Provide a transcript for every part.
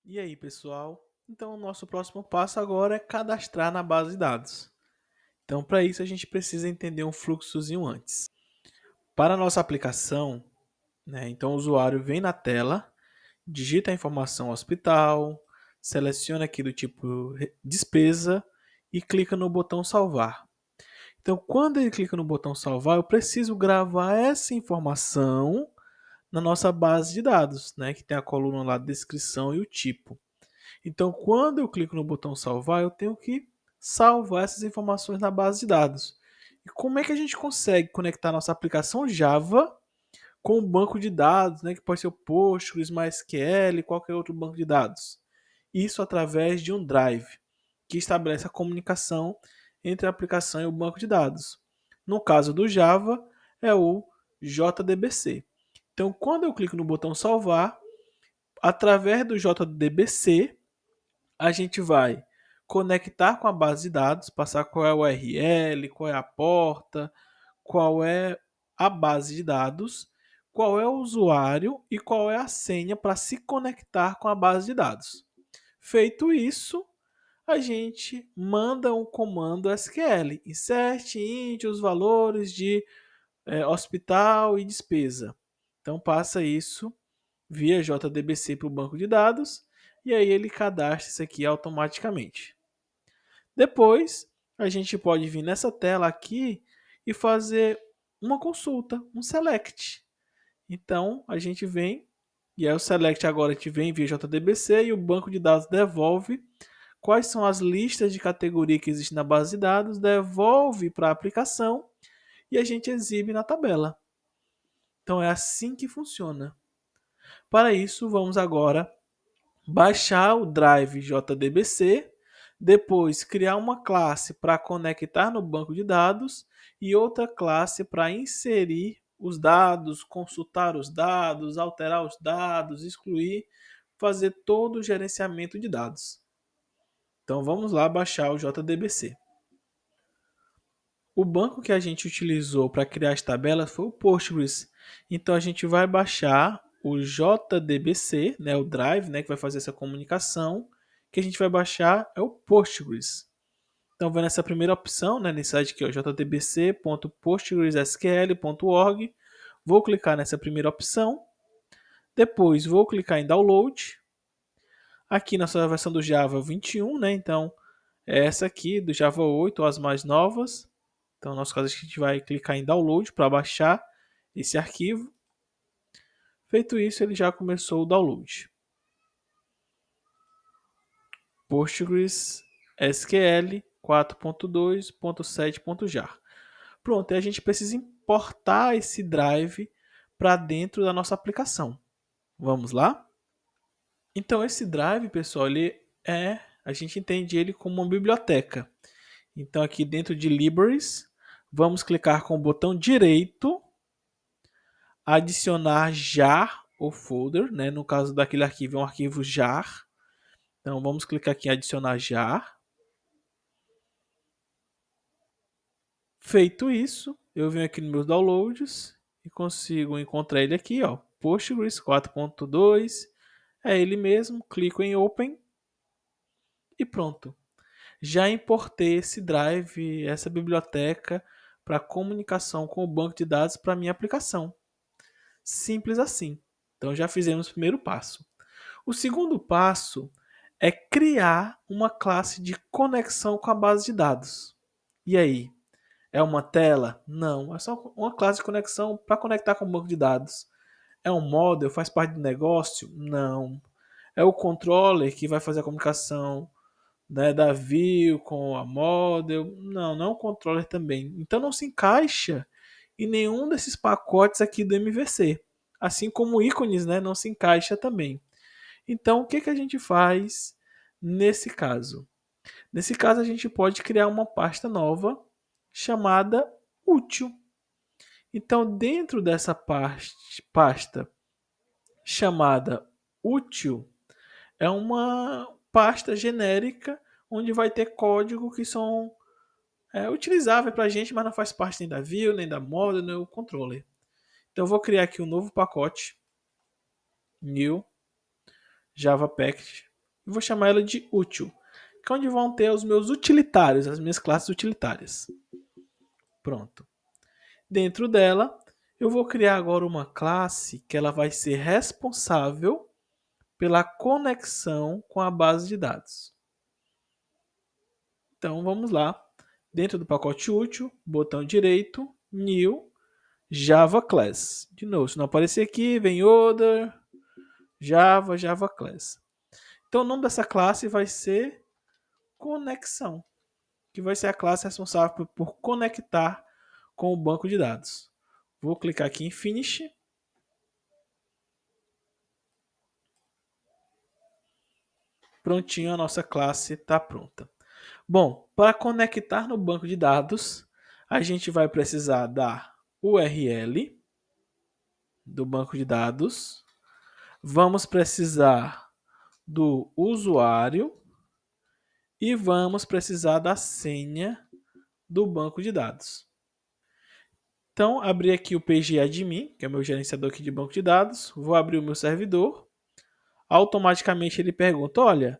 E aí, pessoal? Então, o nosso próximo passo agora é cadastrar na base de dados. Então, para isso, a gente precisa entender um fluxozinho antes. Para a nossa aplicação, então o usuário vem na tela, digita a informação hospital, seleciona aqui do tipo despesa e clica no botão salvar. Então, quando ele clica no botão salvar, eu preciso gravar essa informação na nossa base de dados, que tem a coluna lá de descrição e o tipo. Então, quando eu clico no botão salvar, eu tenho que salvar essas informações na base de dados. E como é que a gente consegue conectar nossa aplicação Java com o banco de dados, que pode ser o Postgres, MySQL, qualquer outro banco de dados? Isso através de um drive, que estabelece a comunicação entre a aplicação e o banco de dados. No caso do Java, é o JDBC. Então, quando eu clico no botão salvar, através do JDBC, a gente vai conectar com a base de dados, passar qual é o URL, qual é a porta, qual é a base de dados, qual é o usuário e qual é a senha para se conectar com a base de dados. Feito isso, a gente manda um comando SQL, insert int os valores de hospital e despesa. Então passa isso via JDBC para o banco de dados e aí ele cadastra isso aqui automaticamente. Depois, a gente pode vir nessa tela aqui e fazer uma consulta, um select. Então, a gente vem, e aí o select agora a gente vem via JDBC e o banco de dados devolve quais são as listas de categoria que existem na base de dados, devolve para a aplicação e a gente exibe na tabela. Então, é assim que funciona. Para isso, vamos agora baixar o drive JDBC, depois criar uma classe para conectar no banco de dados e outra classe para inserir os dados, consultar os dados, alterar os dados, excluir, fazer todo o gerenciamento de dados. Então vamos lá baixar o JDBC. O banco que a gente utilizou para criar as tabelas foi o Postgres. Então a gente vai baixar o JDBC, o drive, que vai fazer essa comunicação. Que a gente vai baixar é o Postgres. Então vendo essa primeira opção, nesse site aqui, jdbc.postgresql.org, vou clicar nessa primeira opção. Depois vou clicar em Download. Aqui na sua versão do Java 21, então é essa aqui do Java 8, ou as mais novas. Então, no nosso caso, a gente vai clicar em download para baixar esse arquivo. Feito isso, ele já começou o download. Postgres SQL 4.2.7.jar. Pronto, e a gente precisa importar esse drive para dentro da nossa aplicação. Vamos lá? Então, esse drive, pessoal, a gente entende ele como uma biblioteca. Então, aqui dentro de Libraries, vamos clicar com o botão direito, adicionar jar ou folder, no caso daquele arquivo é um arquivo jar. Então vamos clicar aqui em adicionar jar. Feito isso, eu venho aqui nos meus downloads e consigo encontrar ele aqui, Postgres 4.2, é ele mesmo, clico em Open e pronto. Já importei esse drive, essa biblioteca para comunicação com o banco de dados para minha aplicação. Simples assim. Então já fizemos o primeiro passo. O segundo passo é criar uma classe de conexão com a base de dados. E aí? É uma tela? Não, é só uma classe de conexão para conectar com o banco de dados. É um model? Faz parte do negócio? Não. É o controller que vai fazer a comunicação da view com a model? Não, não é um controller também. Então não se encaixa em nenhum desses pacotes aqui do MVC. Assim como ícones, não se encaixa também. Então, o que, que a gente faz nesse caso? Nesse caso, a gente pode criar uma pasta nova chamada útil. Então, dentro dessa pasta chamada útil, é uma pasta genérica onde vai ter código que são utilizáveis para a gente, mas não faz parte nem da view, nem da model, nem do controller. Então, eu vou criar aqui um novo pacote, new, Java Package. e vou chamar ela de útil, que é onde vão ter os meus utilitários, as minhas classes utilitárias. Pronto. Dentro dela, eu vou criar agora uma classe que ela vai ser responsável pela conexão com a base de dados. Então vamos lá. Dentro do pacote útil, botão direito, New, Java Class. De novo, se não aparecer aqui, vem Other, Java Class. Então o nome dessa classe vai ser conexão, que vai ser a classe responsável por conectar com o banco de dados. Vou clicar aqui em Finish. Prontinho, a nossa classe está pronta. Bom, para conectar no banco de dados, a gente vai precisar da URL do banco de dados. Vamos precisar do usuário e vamos precisar da senha do banco de dados. Então, abri aqui o PGAdmin, que é o meu gerenciador aqui de banco de dados. Vou abrir o meu servidor. Automaticamente ele pergunta, olha,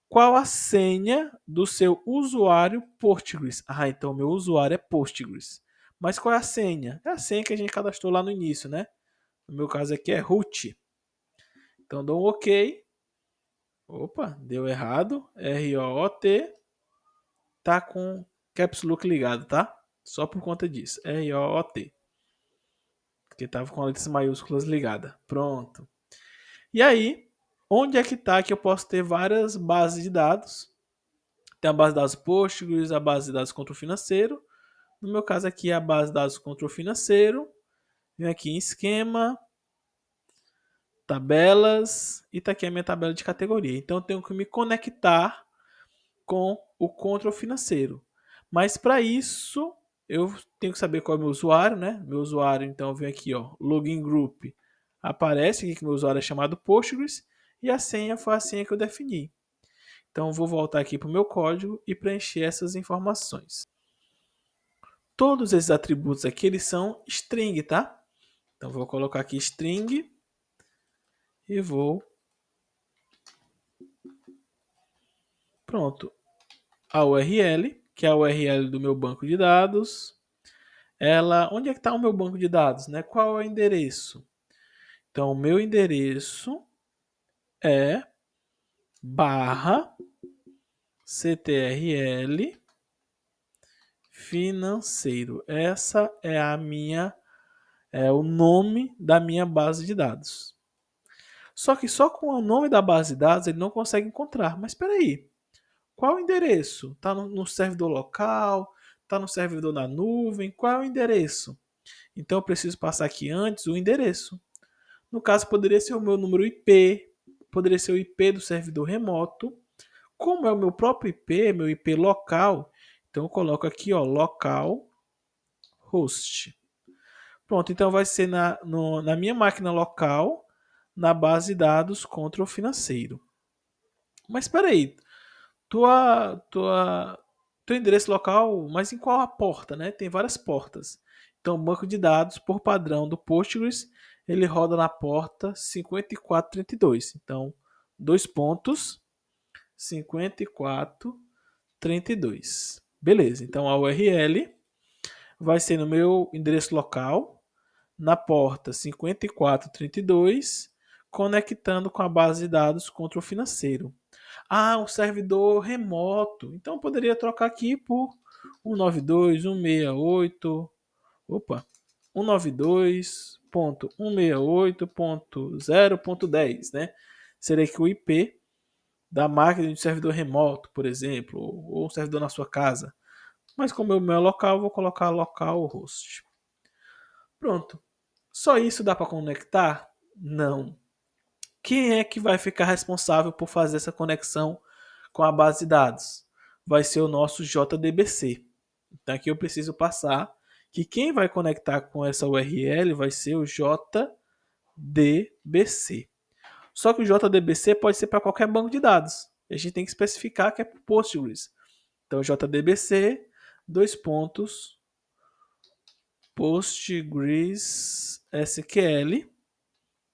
qual a senha do seu usuário Postgres? Ah, então o meu usuário é Postgres. Mas qual é a senha? É a senha que a gente cadastrou lá no início, né? No meu caso aqui é root. Então dou um OK. Opa, deu errado. ROOT. Tá com caps lock ligado, tá? Só por conta disso. ROOT. Porque tava com letras maiúsculas ligada. Pronto. E aí, onde é que tá que eu posso ter várias bases de dados? Tem a base de dados Postgres, a base de dados controle financeiro. No meu caso aqui é a base de dados controle financeiro. Venho aqui em esquema, tabelas e tá aqui a minha tabela de categoria. Então eu tenho que me conectar com o controle financeiro. Mas para isso eu tenho que saber qual é o meu usuário, né? Meu usuário, então eu venho aqui, ó, login group. Aparece aqui que meu usuário é chamado Postgres e a senha foi a senha que eu defini. Então vou voltar aqui para o meu código e preencher essas informações. Todos esses atributos aqui eles são string, tá? Então vou colocar aqui string e vou. Pronto. A URL, que é a URL do meu banco de dados. Ela, onde é que está o meu banco de dados, né? Qual é o endereço? Então o meu endereço é barra CTRL financeiro. Essa é a minha o nome da minha base de dados. Só que só com o nome da base de dados ele não consegue encontrar. Mas espera aí, qual é o endereço? Está no servidor local? Está no servidor na nuvem? Qual é o endereço? Então eu preciso passar aqui antes o endereço. No caso, poderia ser o meu número IP, poderia ser o IP do servidor remoto. Como é o meu próprio IP, meu IP local, então eu coloco aqui, ó, local host. Pronto, então vai ser na minha máquina local, na base de dados controle financeiro. Mas espera aí, teu endereço local, mas em qual a porta, né? Tem várias portas. Então, o banco de dados, por padrão do Postgres, ele roda na porta 5432. Então, dois pontos, 5432. Beleza, então a URL vai ser no meu endereço local, na porta 5432, conectando com a base de dados controle financeiro. Ah, um servidor remoto. Então eu poderia trocar aqui por 192.168. Opa, 192.168.0.10, né? Seria aqui o IP da máquina de servidor remoto, por exemplo, ou um servidor na sua casa. Mas como é o meu local, eu vou colocar localhost. Pronto. Só isso dá para conectar? Não. Quem é que vai ficar responsável por fazer essa conexão com a base de dados? Vai ser o nosso JDBC. Então aqui eu preciso passar que quem vai conectar com essa URL vai ser o JDBC. Só que o JDBC pode ser para qualquer banco de dados. A gente tem que especificar que é para Postgres. Então JDBC, dois pontos, Postgres SQL.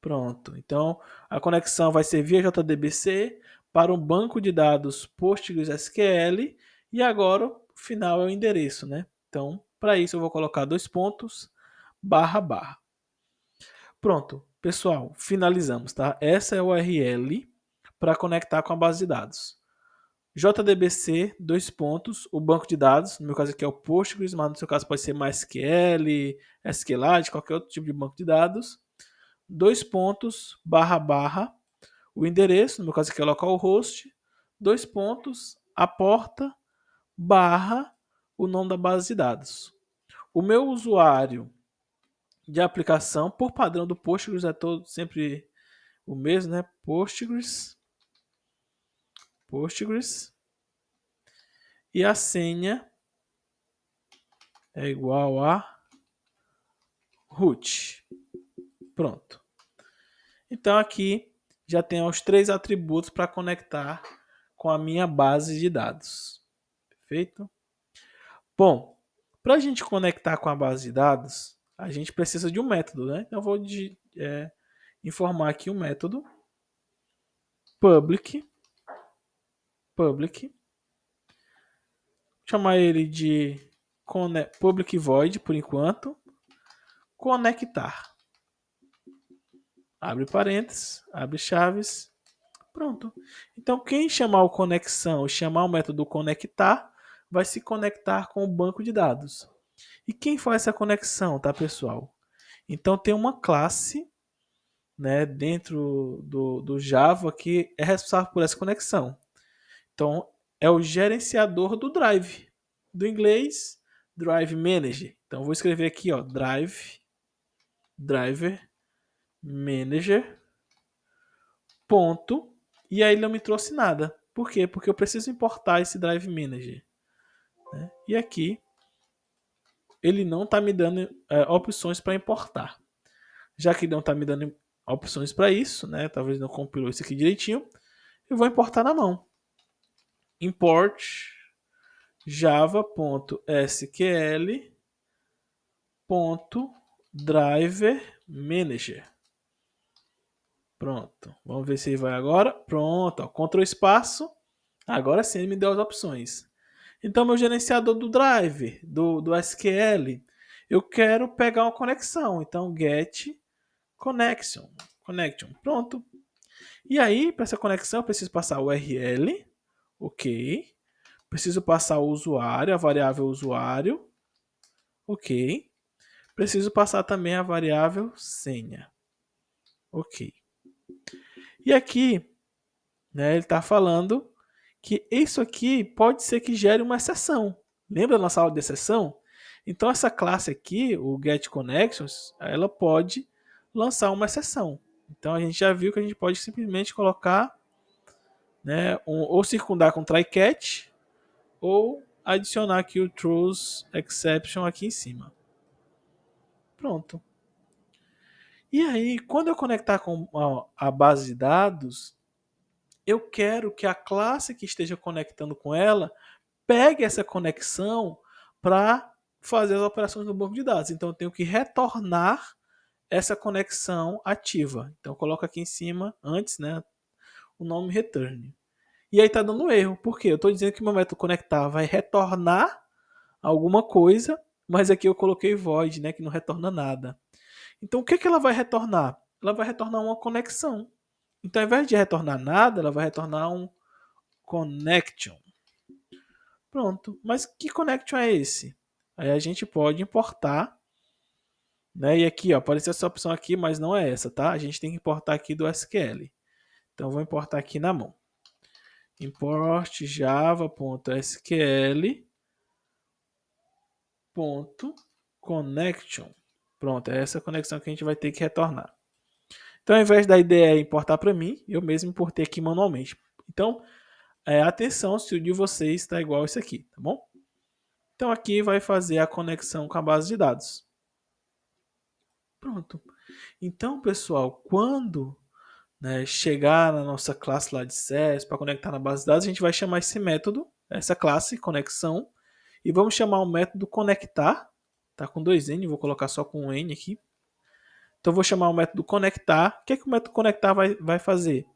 Pronto. Então a conexão vai ser via JDBC, para um banco de dados PostgreSQL e agora o final é o endereço, né? Então, para isso eu vou colocar dois pontos, barra, barra. Pronto, pessoal, finalizamos, tá? Essa é a URL para conectar com a base de dados. JDBC, dois pontos, o banco de dados, no meu caso aqui é o Postgres, mas no seu caso pode ser MySQL, SQLite, qualquer outro tipo de banco de dados. Dois pontos, barra, barra, o endereço, no meu caso aqui é localhost, dois pontos, a porta, barra, o nome da base de dados. O meu usuário de aplicação, por padrão do Postgres, é todo sempre o mesmo, né? Postgres. E a senha é igual a root. Pronto. Então aqui já tem os três atributos para conectar com a minha base de dados. Perfeito? Bom, para a gente conectar com a base de dados, a gente precisa de um método, né? Então eu vou informar aqui o método public, chamar ele de public void por enquanto, conectar. Abre parênteses, abre chaves, pronto. Então quem chamar o conexão, chamar o método conectar, vai se conectar com o banco de dados. E quem faz essa conexão, tá, pessoal? Então tem uma classe, né, dentro do Java que é responsável por essa conexão. Então é o gerenciador do drive, do inglês Drive Manager. Então vou escrever aqui, ó, driver manager ponto, e aí ele não me trouxe nada. Por quê? Porque eu preciso importar esse Drive Manager, né? E aqui ele não está me dando opções para importar. Já que ele não está me dando opções para isso, né? Talvez não compilou isso aqui direitinho. Eu vou importar na mão. Import java.sql.driverManager. Pronto. Vamos ver se ele vai agora. Pronto. Ó, Ctrl espaço. Agora sim ele me deu as opções. Então, meu gerenciador do driver, do SQL, eu quero pegar uma conexão. Então, get connection. Pronto. E aí, para essa conexão, eu preciso passar o URL. Ok. Preciso passar o usuário, a variável usuário. Ok. Preciso passar também a variável senha. Ok. E aqui, né, ele está falando que isso aqui pode ser que gere uma exceção. Lembra da nossa aula de exceção? Então essa classe aqui, o getConnections, ela pode lançar uma exceção. Então a gente já viu que a gente pode simplesmente colocar, né, ou circundar com try-catch, ou adicionar aqui o throws exception aqui em cima. Pronto. E aí, quando eu conectar com a base de dados, eu quero que a classe que esteja conectando com ela pegue essa conexão para fazer as operações no banco de dados. Então eu tenho que retornar essa conexão ativa. Então eu coloco aqui em cima, antes, né, o nome return. E aí está dando erro. Por quê? Eu estou dizendo que meu método conectar vai retornar alguma coisa, mas aqui eu coloquei void, né, que não retorna nada. Então o que ela vai retornar? Ela vai retornar uma conexão. Então ao invés de retornar nada, ela vai retornar um connection. Pronto. Mas que connection é esse? Aí a gente pode importar, né? E aqui, ó, apareceu essa opção aqui, mas não é essa, tá? A gente tem que importar aqui do SQL. Então vou importar aqui na mão. Import java.sql.connection. Pronto, é essa conexão que a gente vai ter que retornar. Então, ao invés da ideia importar para mim, eu mesmo importei aqui manualmente. Então, atenção se o de vocês está igual a esse aqui, tá bom? Então aqui vai fazer a conexão com a base de dados. Pronto. Então, pessoal, quando, né, chegar na nossa classe lá de CS para conectar na base de dados, a gente vai chamar esse método, essa classe, conexão, e vamos chamar o método conectar, tá com 2N, vou colocar só com um N aqui. Então, vou chamar o método conectar. O que é que o método conectar vai fazer?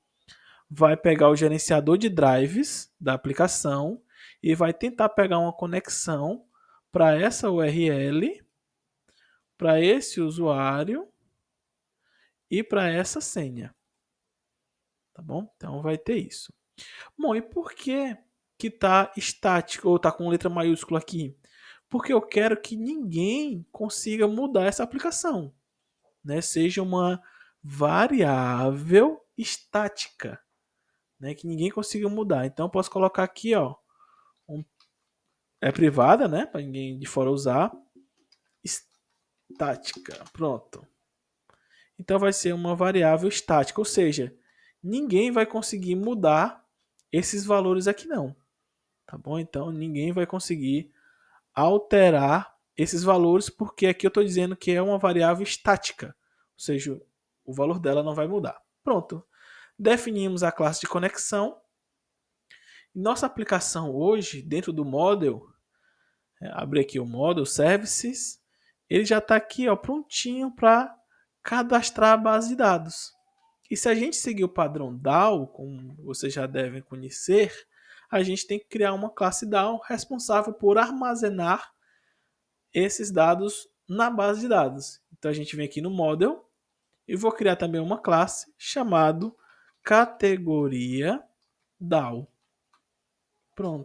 vai pegar o gerenciador de drives da aplicação e vai tentar pegar uma conexão para essa URL, para esse usuário e para essa senha. Tá bom? Então vai ter isso. Bom, e por que tá estático ou tá com letra maiúscula aqui? Porque eu quero que ninguém consiga mudar essa aplicação, né? Seja uma variável estática, né? Que ninguém consiga mudar. Então eu posso colocar aqui, ó, é privada, né? Para ninguém de fora usar. Estática, pronto. Então vai ser uma variável estática, ou seja, ninguém vai conseguir mudar esses valores aqui não, tá bom? Então ninguém vai conseguir alterar esses valores porque aqui eu estou dizendo que é uma variável estática, ou seja, o valor dela não vai mudar. Pronto, definimos a classe de conexão. Nossa aplicação hoje dentro do model, abrir aqui o model services, ele já está aqui, ó, prontinho para cadastrar a base de dados. E se a gente seguir o padrão DAO, como vocês já devem conhecer, a gente tem que criar uma classe DAO responsável por armazenar esses dados na base de dados. Então a gente vem aqui no model e vou criar também uma classe chamada categoria DAO. Pronto.